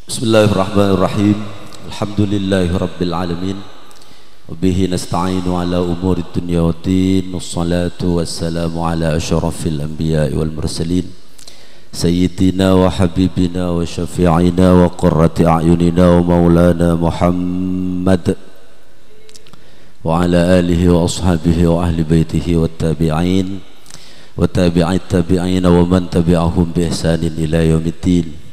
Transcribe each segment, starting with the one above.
Bismillahirrahmanirrahim. Alhamdulillahi rabbil alamin. Wabihi nasta'inu ala umuri dunya wa din. Wassalatu wassalamu ala asyrafil anbiya'i wal mursalin Sayyidina wa habibina wa syafi'ina wa qurrati a'yunina wa maulana Muhammad wa ala alihi wa ashabihi wa ahli baitihi wa tabi'in wa tabi'it tabi'ina wa man tabi'ahum bi ihsanin ila yaumiddin.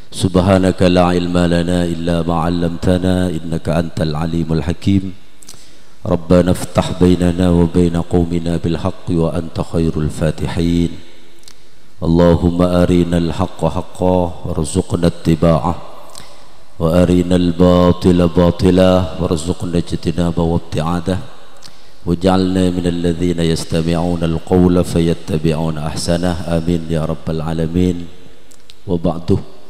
Subhanaka la ilma lana illa ma 'allamtana innaka antal alimul hakim. Rabbana iftah bainana wa baina qaumina bil haqqi wa anta khairul fatihin. Allahumma arinal haqqa haqqan warzuqna ittiba'ah wa arinal batila batila warzuqna ijtinaba wa ibti'adah waj'alna minal ladzina yastami'una al-qawla fayattabi'una ahsanah. Amin ya rabbal alamin. Wa ba'du.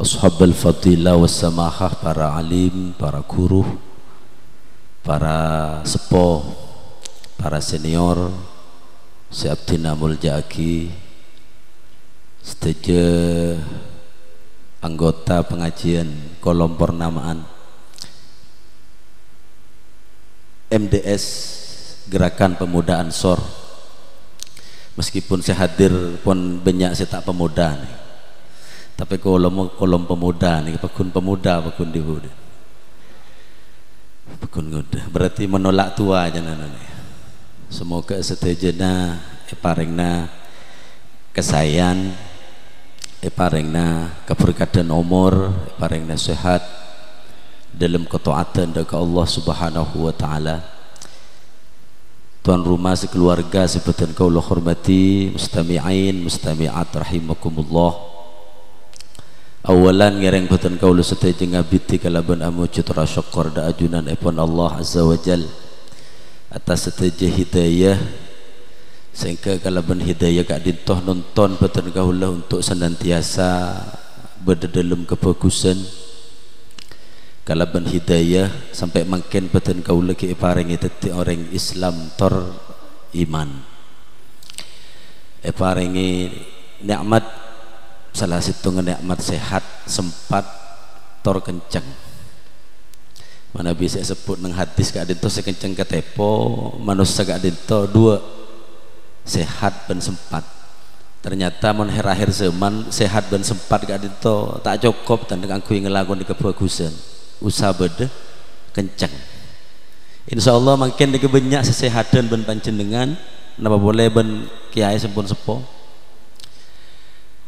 Ashabul fadilah wassamahah, para alim, para guru, para sepo, para senior, Syabdina Muljaki, setuju anggota pengajian kolom pernamaan MDS Gerakan Pemuda Ansor. Meskipun saya hadir pun banyak saya tak pemuda nih, tapi kolom pemuda nih, pekun pemuda, pekun dihuda, pekun muda berarti menolak tua aja nih. Semoga setejena paringna kesayan, paringna keberkatan umur, paringna sehat dalam ketaatan kepada Allah Subhanahu wa taala. Tuan rumah sekeluarga seperti kau Allah hormati, mustami'in mustami'at rahimakumullah. Awalan ngereng beten kau lu seteje ngabiti kalaban amu citra syukur da ajunan epon Allah azza wajal atas seteje hidayah, sehingga kalaban hidayah kak dintoh nonton beten kau lah untuk senantiasa berdalam kebagusan. Kalaban hidayah sampai makin beten kau lagi paringi teti orang Islam tor iman, paringi nikmat. Salah satu nikmat sehat sempat tor kencang. Mana bisa sebut nang hadis kak dinto sekencang ketepo, manusia kak dinto dua sehat dan sempat. Ternyata mon akhir zaman sehat dan sempat kak dinto tak cukup dan dengan aku ngelakukan di kebagusan. Usaha beda kencang. Insyaallah makin dikebanyak sesehatan ben panjenengan, napa boleh ben kiai sempun sepo.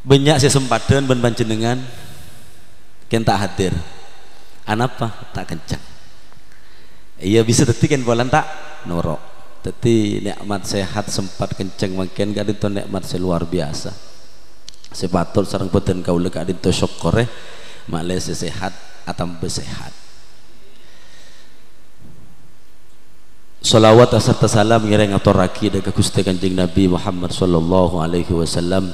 Banyak sesempatan ben panjenengan ken tak hadir. Anapa tak kencang. Iya bisa teti ken bolan tak norok. Teti nikmat sehat sempat kencang makin gak dinto nikmat luar biasa. Sepatut sareng beten kaula gak dinto syukure makle sehat atam besehat. Salawat serta salam ngiring aturaki dekat Gusti Kanjeng Nabi Muhammad sallallahu alaihi wasallam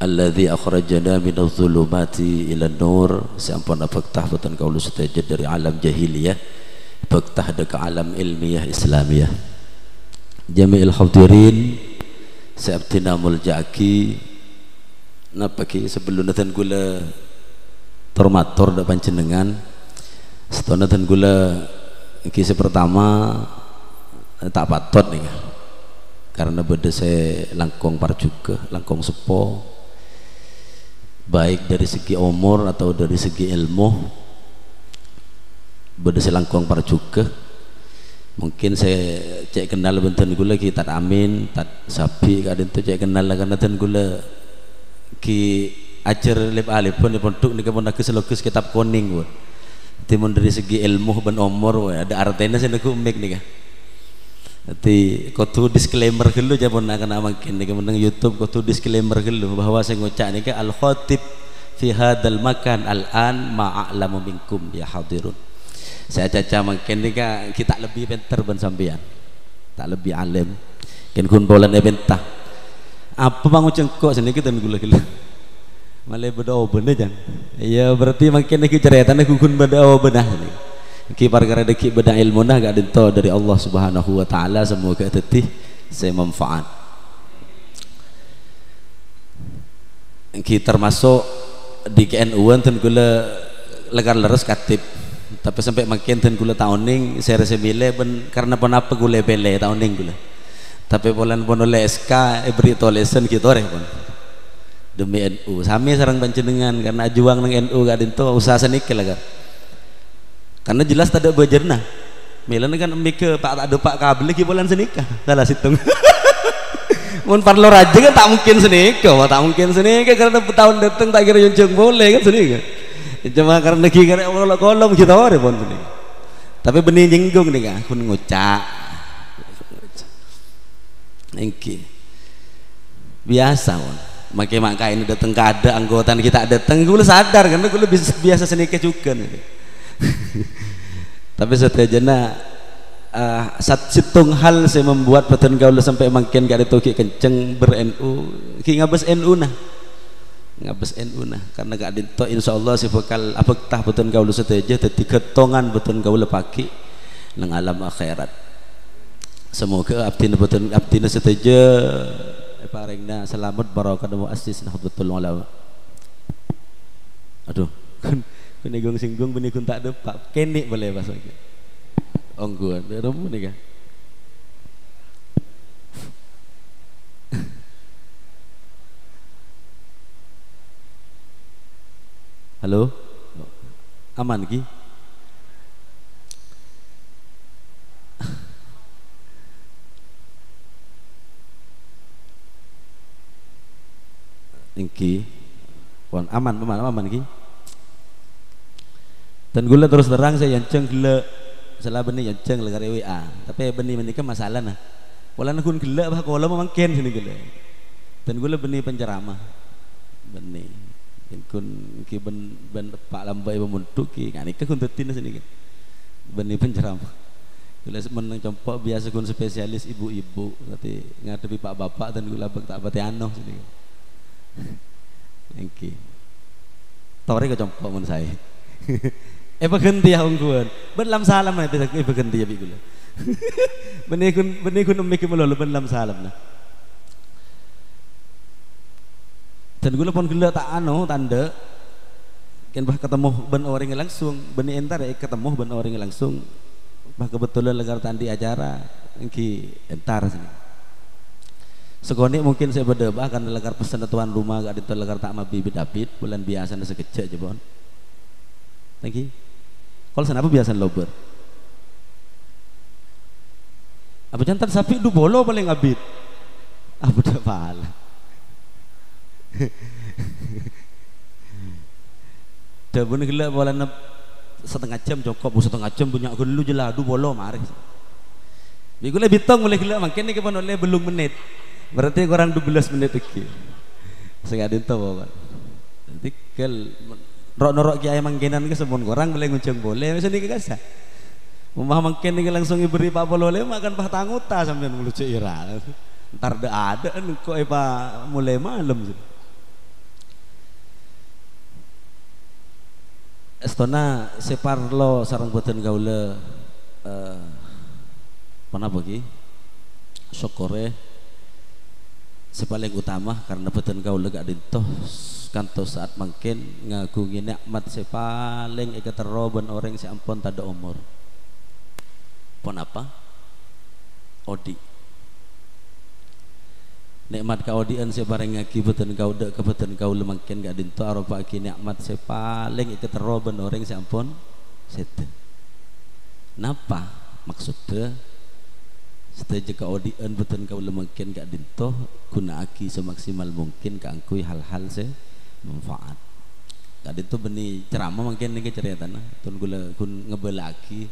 alladzi akhrajana minadh dhulumati ila nur. Sampun abaktah boten kaula seteje dari alam jahiliyah baktah dekat alam ilmiah islamiyah. Jami'il hadirin Syabdina Muljaki, napa ki sebelum neten gula tormator da panjenengan setona neten gula kisah pertama tak patot nih karena beda saya langkong par juga langkong sepo, baik dari segi umur atau dari segi ilmu beda selangkong par juga. Mungkin saya cek kenal benten gula ki tat amin tat sapi kadin tu cek kenal karena ten gula ki ajar lep alip pun pondok ni kapon nak selokus kitab kuning pun timun dari segi ilmu ben umur ada artinya saya nak umik ni kah. Nanti kau tu disclaimer dulu jangan nak kena makin ni kemudian YouTube kau tu disclaimer dulu bahwa saya ngucap ni ke al khatib fi hadal makan al an ma'alamu minkum ya hadirun. Saya caca makin ni ke kita lebih pintar ben sampean, tak lebih alim. Ken kun bolan ebentah. Apa bang cengkok sini kita gula-gula. Malai berdoa bener jangan. Iya berarti makin ni cerita ni kun berdoa benar ni. Ki perkara deki beda ilmu nah gak dinto dari Allah Subhanahu wa taala, semoga tetih saya manfaat. kita termasuk di KNU ten gula legar leres katip tapi sampai makin ten gula tahun saya rasa bile ben karena apa gula bele tahun gula tapi polan pon oleh SK beri tolesan kita orang pun demi NU sami sarang panjenengan karena juang nang NU gak dinto usaha senikel lah karena jelas tak ada bejernah milan kan ke pak tak ada pak kabel ki polan senikah salah situng mun parlo raja kan tak mungkin senikah karena tahun datang tak kira junjung boleh kan senikah cuma karena kira kolom kita orang pun senikah tapi benih nyinggung nih kan kun ngucak engki biasa pun maka ini datang kada anggota kita datang gue sadar karena gue biasa senikah juga nih tapi setajana situng hal saya membuat peten gaul sampai makin gak ada toki kenceng ber-NU ki ngabes NU nah karena gak ada to insyaallah si bakal apakah peten gaul seteja dadi ketongan peten gaul paki nang alam akhirat semoga abdina seteja paringna selamat barokah muassis nahdlatul ulama aduh benigong singgung benigong tak depak kenik boleh pas lagi ongguan remu nih kan halo aman ki ingki wan aman ki dan gula terus terang saya yanceng gila salah benih yanceng legar WA tapi benih menikah masalah nah walau kun gila bah kalau memang ken sini gila dan gula benih penceramah benih kun ki ben pak lambai memuntuk ki ngani ke kun tetin sini kan benih penceramah gula menang compok biasa kun spesialis ibu-ibu tapi ngadepi pak bapak dan gula tak bati anoh sini kan engki tori ke compok mun saya berhenti ya ungguan berlam salam na berhenti ya bigula benih kun umik melolo berlam salam na dan gula pun gula tak tanda kan bah ketemu ben orang langsung benih entar ya ketemu ben orang langsung bah kebetulan legar tandi acara engki entar sini sekoni mungkin saya berdebah karena legar pesan tuan rumah gak ada legar tak mabi bidapit bulan biasa na sekecek aja bon lagi kalau kenapa biasa lober apa jantan sapi du bolo paling abit apa dah pala dah bener gila bola setengah jam cukup setengah jam punya gelu jelah du bolo mari bigule bitong boleh gila makin ni kepan oleh belum menit berarti kurang 12 menit lagi saya ada tahu nanti kel norok kiai mangkenan ke sebon korang boleh nguncung boleh macam ni ke kasa rumah mangken ni langsung diberi pak boleh makan pah tanguta sampai melucu ira ntar ada kok mulai malam estona separlo sarang boten gaula mana bagi syukure sepaling utama karena boten gaula gak dintoh kanto saat mungkin ngagungi nikmat sepaling ikateroban orang si ampun tada umur pon apa odi nikmat kaudian sebarang ngaki beten kau dek kebeten kau lemangkin gak dinto aropa ki nikmat sepaling ikateroban orang si ampun sete napa maksudnya seteja kaudian beten kau lemangkin gak dinto guna aki semaksimal mungkin keangkui hal-hal se manfaat tadi tu benih ceramah mungkin ni cerita na tun gula kun ngebelaki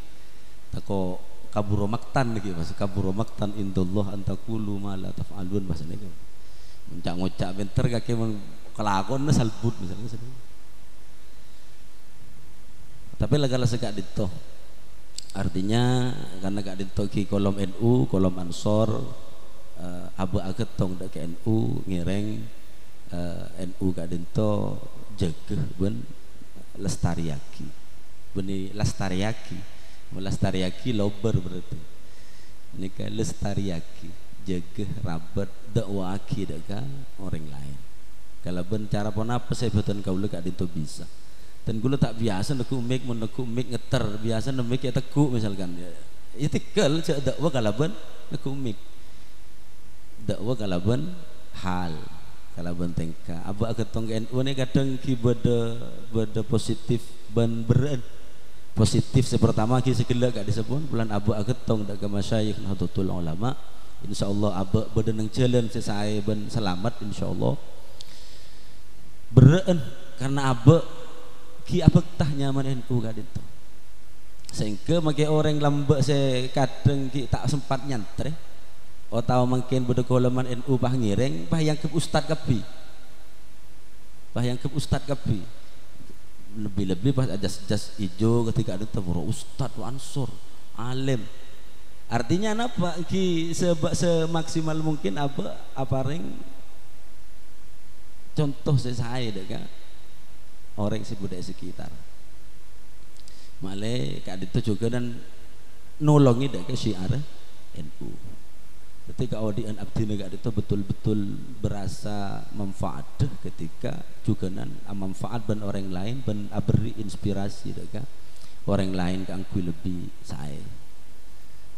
tako kaburo maktan lagi bahasa kaburo maktan indallah antakulu ma la taf'alun bahasa ni mencak ngocak benter kaki kelakon na salbut misalnya tapi lagala segak dito artinya karena gak dito ki kolom NU kolom Ansor abu agetong dak NU ngireng NU gak dento jegeh ben lestariaki beni lestariaki lober berarti ini kan lestariaki jegeh rabat dakwaki deka orang lain Kalau ben cara pon apa saya boten kaula gak dito bisa. Dan kula tak biasa neku mic mun neku mic ngeter, biasa nemik ya teguk misalkan. Ya tekel cek dakwa kalau ben neku mic. Dakwa kalau ben hal. Kalau ben tengka. Aba ketong NU ni kadang ki beda positif ben beren. Positif sepertama ki segala gak disebut bulan abu ketong dak ke masyayikh Nahdlatul Ulama. Insyaallah aba beda nang jalan sesae ben selamat insyaallah. Beren karena abe ki abek tah nyaman NU gak itu sehingga makai orang lambek saya kadang ki tak sempat nyantre atau mungkin beda koleman NU bah ngireng bah yang ke ustad kapi lebih-lebih pas ajas-ajas hijau ketika ada tabur ustad wa ansur alim artinya apa ki semaksimal mungkin apa ring contoh saya dek orang si budaya sekitar malai kak itu juga dan nolongi dek syiar NU ketika audian abdi negara itu betul-betul berasa manfaat ketika juga nan manfaat ben orang lain ben beri inspirasi dek orang lain kangkui lebih saya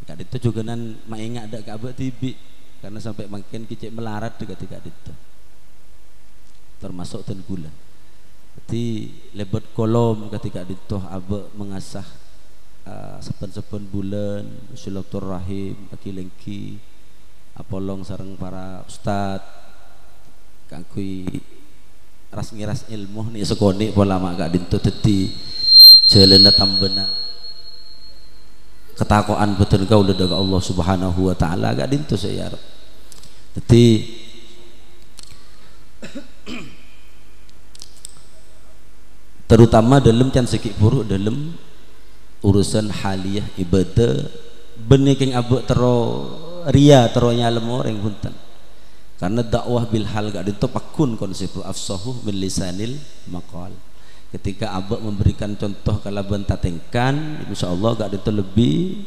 kak itu juga nan maingat dek abah tibi karena sampai makin kicik melarat ketika itu termasuk tenggulan. Jadi lebat kolom ketika ditoh abe mengasah sepen-sepen bulan silaturahim aki-lengki apolong sareng para ustad kangkui ras ngiras ilmu nih sekoni pola mak gak dinto dadi jelena tambena ketakwaan betul kau udah daga Allah Subhanahu wa taala gak dinto saya. Jadi terutama dalam can sikit buruk dalam urusan haliyah ibadah beneking abuk tero ria tero nyalem orang punten karena dakwah bil hal gak ditopakun konsep afsahu min lisanil maqal ketika abuk memberikan contoh kalau bentatengkan insyaallah gak dito lebih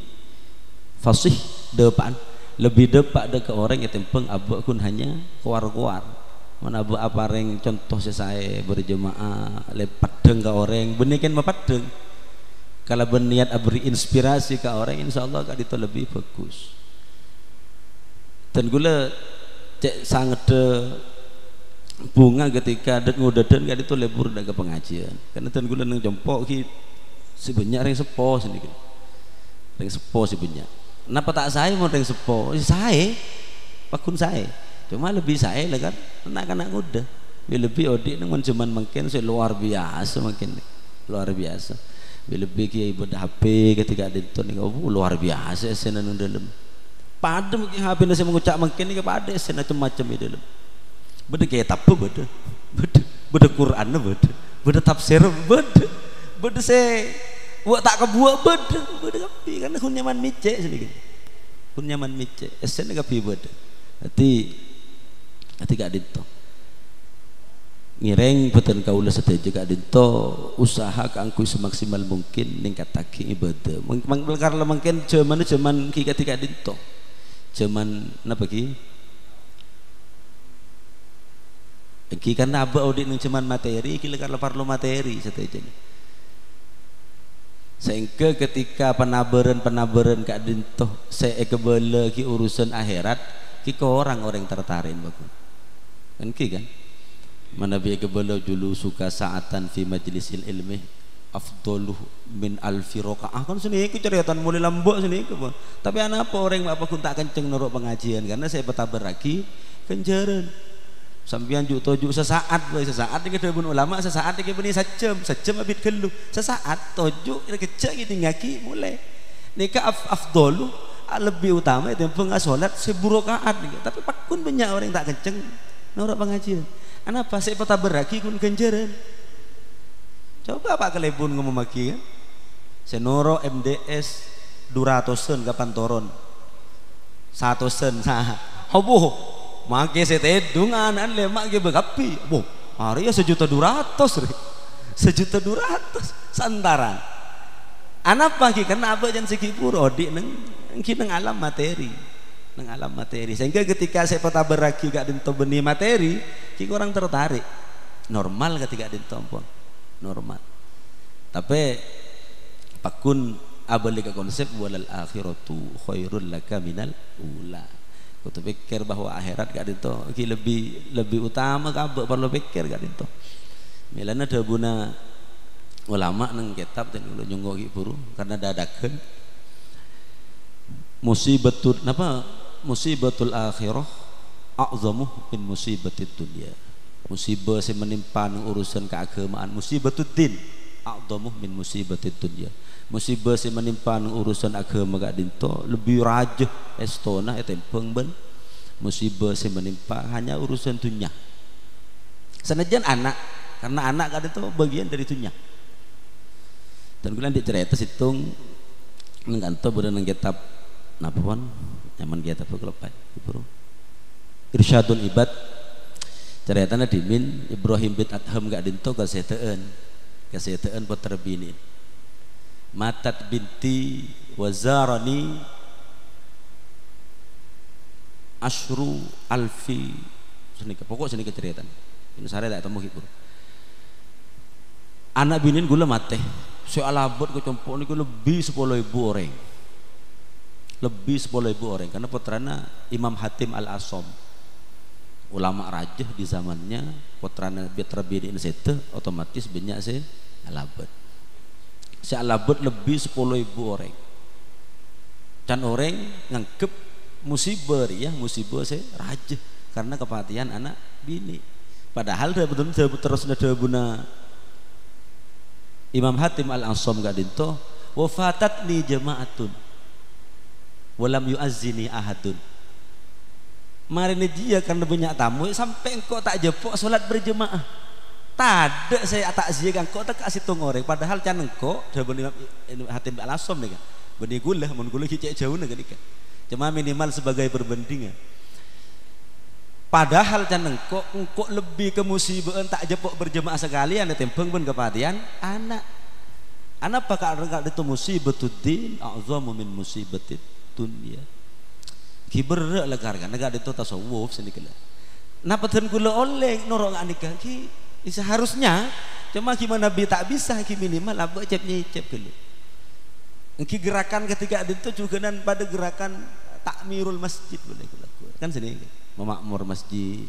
fasih depan lebih depak ke orang yang tempeng abuk kun hanya kuar-kuar mana apa reng contoh saya berjemaah lepat deng ke orang benekin mapadeng kalau berniat beri inspirasi ke orang insyaallah gak itu lebih bagus dan gula cek sangat bunga ketika dek ngudaden gak itu lebur daga pengajian karena dan gula nang jempok ki sebenarnya reng sepo sedikit reng sepo sebenarnya kenapa tak saya mau reng sepo saya pakun saya cuma lebih saya lah kan anak-anak muda lebih odik dengan cuman mungkin saya luar biasa mungkin luar biasa lebih kiai ibadah HP ketika ada itu nih luar biasa sena nang dalam pada mungkin HP saya mengucap mungkin nih pada sena macam-macam di dalam beda kayak tapu beda Quran beda tafsir beda saya buat tak kebuat beda kapi karena kun nyaman mice sedikit kun nyaman mice sena kapi beda Hati gak dinto ngireng beten kaula sedaja gak dinto usaha kangku semaksimal mungkin ningkatake ibadah karena mungkin zaman ki ketika dinto zaman napa ki karena aba audit ning zaman materi ki karena parlo materi sedaja sehingga ketika penabaran gak dinto saya kebala ki urusan akhirat ki ke orang-orang tertarik bagus kan ki kan mana biya kebala dulu suka saatan fi majlisil ilmi afdaluh min alfi rakaah kan sini ku cerita mulai lambok sini ku tapi anak apa orang apa kun tak kenceng nurut pengajian karena saya betabar lagi kenjaran sampean juk tojuk sesaat iki dhewe ulama sesaat iki beni sejam abit gelu sesaat tojuk kecek iki ngaki mulai nika afdaluh lebih utama itu yang sholat seburokaat tapi pakun banyak orang tak kenceng norak pengajian kenapa saya peta beraki kun kenjaran coba pak kelebun ngomong maki kan saya noro MDS 200 kapan toron 100 sah hobo maki saya tedungan lemak ke bekapi boh hari ya 1.200.000 1.200.000 santaran anak pagi karena apa jangan segi puro di neng alam materi nang alam materi, sehingga ketika saya beragi gak dinto benih materi ki orang tertarik normal ketika dinto pun normal, tapi pakun abalik konsep walal akhiratu khairul laka minal ula. Kau pikir bahwa akhirat gak dinto ki lebih utama kabeh perlu pikir gak dinto. Milana ada buna ulama nang kitab dan ulo nyunggo ki buru karena dadakeun musibatul napa musibatul akhirah a'zamu min musibatid dunya. Musibah sing menimpa nang urusan keagamaan musibatud din a'zamu min musibatid dunya. Musibah sing menimpa nang urusan agama gak dinto lebih rajah estona etempeng ben musibah sing menimpa hanya urusan dunia. Senajan anak, karena anak kan itu bagian dari dunia. Dan kemudian dicerita situng nganto bener nang kitab napon nyaman kitab kelopai bro Irsyadul Ibad ceritanya dimin Ibrahim bin Adham gak dinto kaseteun puter bini matat binti wazarani asyru alfi pokok sini keceritaan ini sare tak temu bro anak binin gula mate soalabot ke compok niku lebih 10.000 orang. Lebih 10.000 orang karena putrana Imam Hatim Al-Asom. Ulama rajah di zamannya putrana terbini insete otomatis banyak se alabot. Si alabot lebih 10.000 orang. Dan orang ngangkep musibah ya musibah se rajah karena kepatihan anak bini. Padahal betul terus ada buna Imam Hatim Al-Asom gak dinto wafatatni jama'atun walam yu'azzini ahadun. Mari ini dia karena banyak tamu sampai engkau tak jepok salat berjemaah. Tada saya takziah engkau tak kasih tongoreng padahal can engkau dah Imam Hatim Al-Asom nih kan. Benih gula mun gula kicik jauh nih kan. Cuma minimal sebagai perbandingan. Padahal can engkau lebih ke musibah tak jepok berjemaah sekali anda tempeng pun kepatihan anak pakar engkau itu musibatuddin a'zamu min musibatid dunya. Kiber lah karena negara itu tasawuf sini kala. Napa ten gula oleh norok nikah ki seharusnya cuma gimana Nabi tak bisa ki minimal apa cep dulu. Ki gerakan ketika itu juga dan pada gerakan takmirul masjid boleh kulakukan kan sini memakmur masjid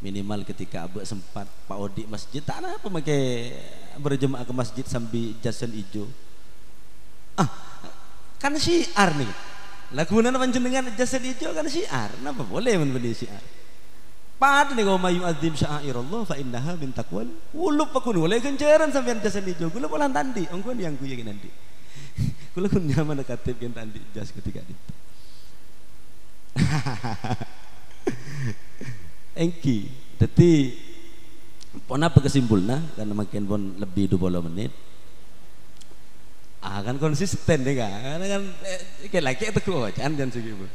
minimal ketika abah sempat Pak Odi masjid tak apa pakai berjemaah ke masjid sambil jasan hijau kan syiar nih lagunan panjenengan jasan hijau kan syiar kenapa boleh membeli syiar pada nih kalau mayu azim syairallah fa innaha min taqwal wulup aku boleh kenceran sampai jasan hijau gula polan tandi ongkon yang gue yakin nanti gula kun nyaman katip yang tandi jas ketika itu engki jadi pon apa kesimpulnya karena makin pun lebih 20 menit kan konsisten deh kan karena kan kayak lagi itu jangan segitu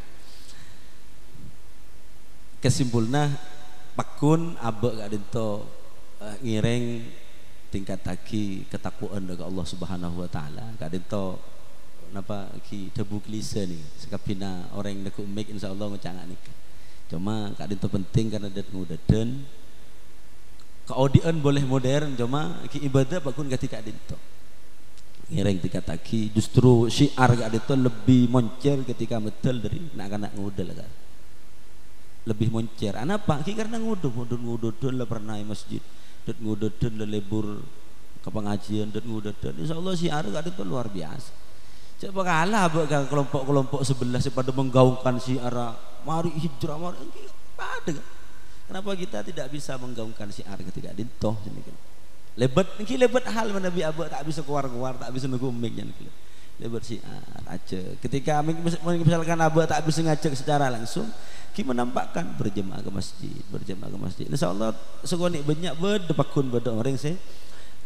kesimpulnya pakun abek gak dinto ngireng tingkat taki ketakwaan dari Allah Subhanahu Wa Taala gak dinto napa ki debu klise nih sekapina orang yang deku make insyaallah ngecangak nikah cuma kak itu penting karena dat ngudaden keaudian boleh modern cuma ki ibadah bakun ketika dinto ngireng tika taki justru syiar gak itu lebih moncer ketika metel dari anak-anak ngudel kan lebih moncer apa ki karena ngudud lah pernah masjid dat ngududen lah lebur ke pengajian dat ngududen insyaallah syiar gak itu luar biasa. Coba kalah kelompok-kelompok sebelah pada menggaungkan syiar mari hijrah mari ada kan? Kenapa kita tidak bisa menggaungkan syiar ketika dintoh kan? Lebat hal Nabi Abu tak bisa keluar tak bisa nunggu mic lebat syiar aja ketika misalkan Abu tak bisa ngajak secara langsung kita menampakkan berjemaah ke masjid insyaallah segoni banyak berdepakun pada orang saya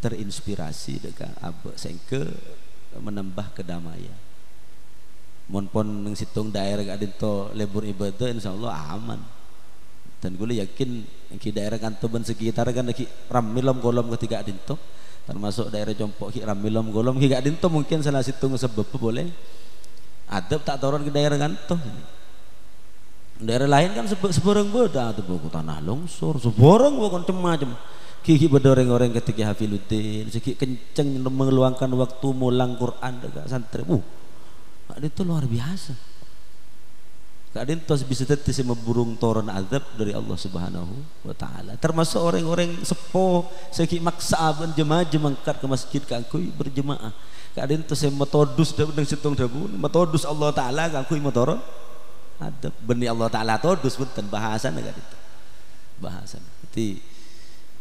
terinspirasi dengan Abu sengke menambah kedamaian. Monpon nang situng daerah gak dinto lebur ibadah insyaallah aman. Dan gue yakin ki daerah kantoban sekitar kan lagi ramilom golom ketika dinto termasuk daerah Compok ki ramilom golom ki gak dinto mungkin salah situng sebab boleh adab tak turun ke daerah kanto. daerah lain kan seborong beda tuh buku tanah longsor seborong bukan macam kiki beda orang-orang ketika hafiluddin segi kenceng meluangkan waktu mulang Quran dekat santri itu luar biasa kadin tos bisa tetes burung toron azab dari Allah Subhanahu wa taala termasuk orang-orang sepuh segi maksa ben jemaah mangkat ke masjid kangkui berjemaah kadin tos metodus dengan situng dabun metodus Allah taala kangkui motoron ada beni Allah Ta'ala todus punten bahasan agak itu bahasan jadi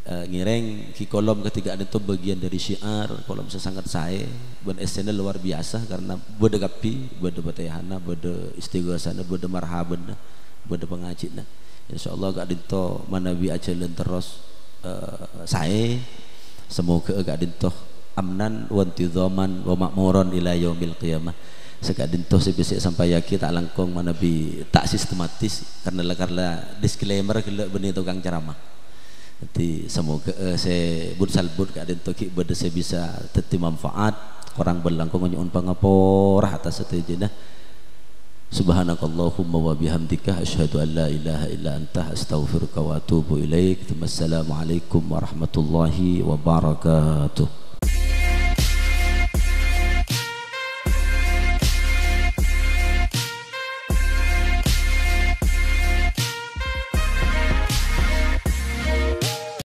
ngireng ki kolom ketiga itu bagian dari syiar kolom sesangat saya ben esena luar biasa karena bode kapi bode batayahana bode istighosana bode marhabanna bode pengajina insyaallah gak dinto manabi ajalan terus saya semoga gak dinto amnan wa intidhaman wa makmuran ila yaumil qiyamah sekadin toh sebesek sampai yakin tak langkong mana bi tak sistematis karena disclaimer gila benih tukang ceramah jadi semoga saya bud salbut kadin toh ki bade saya bisa teti manfaat orang berlangkong nyun pangaporah atas setujuna subhanakallahumma wa bihamdika asyhadu an la ilaha illa anta astaghfiruka wa atubu ilaik. Wassalamualaikum warahmatullahi wabarakatuh.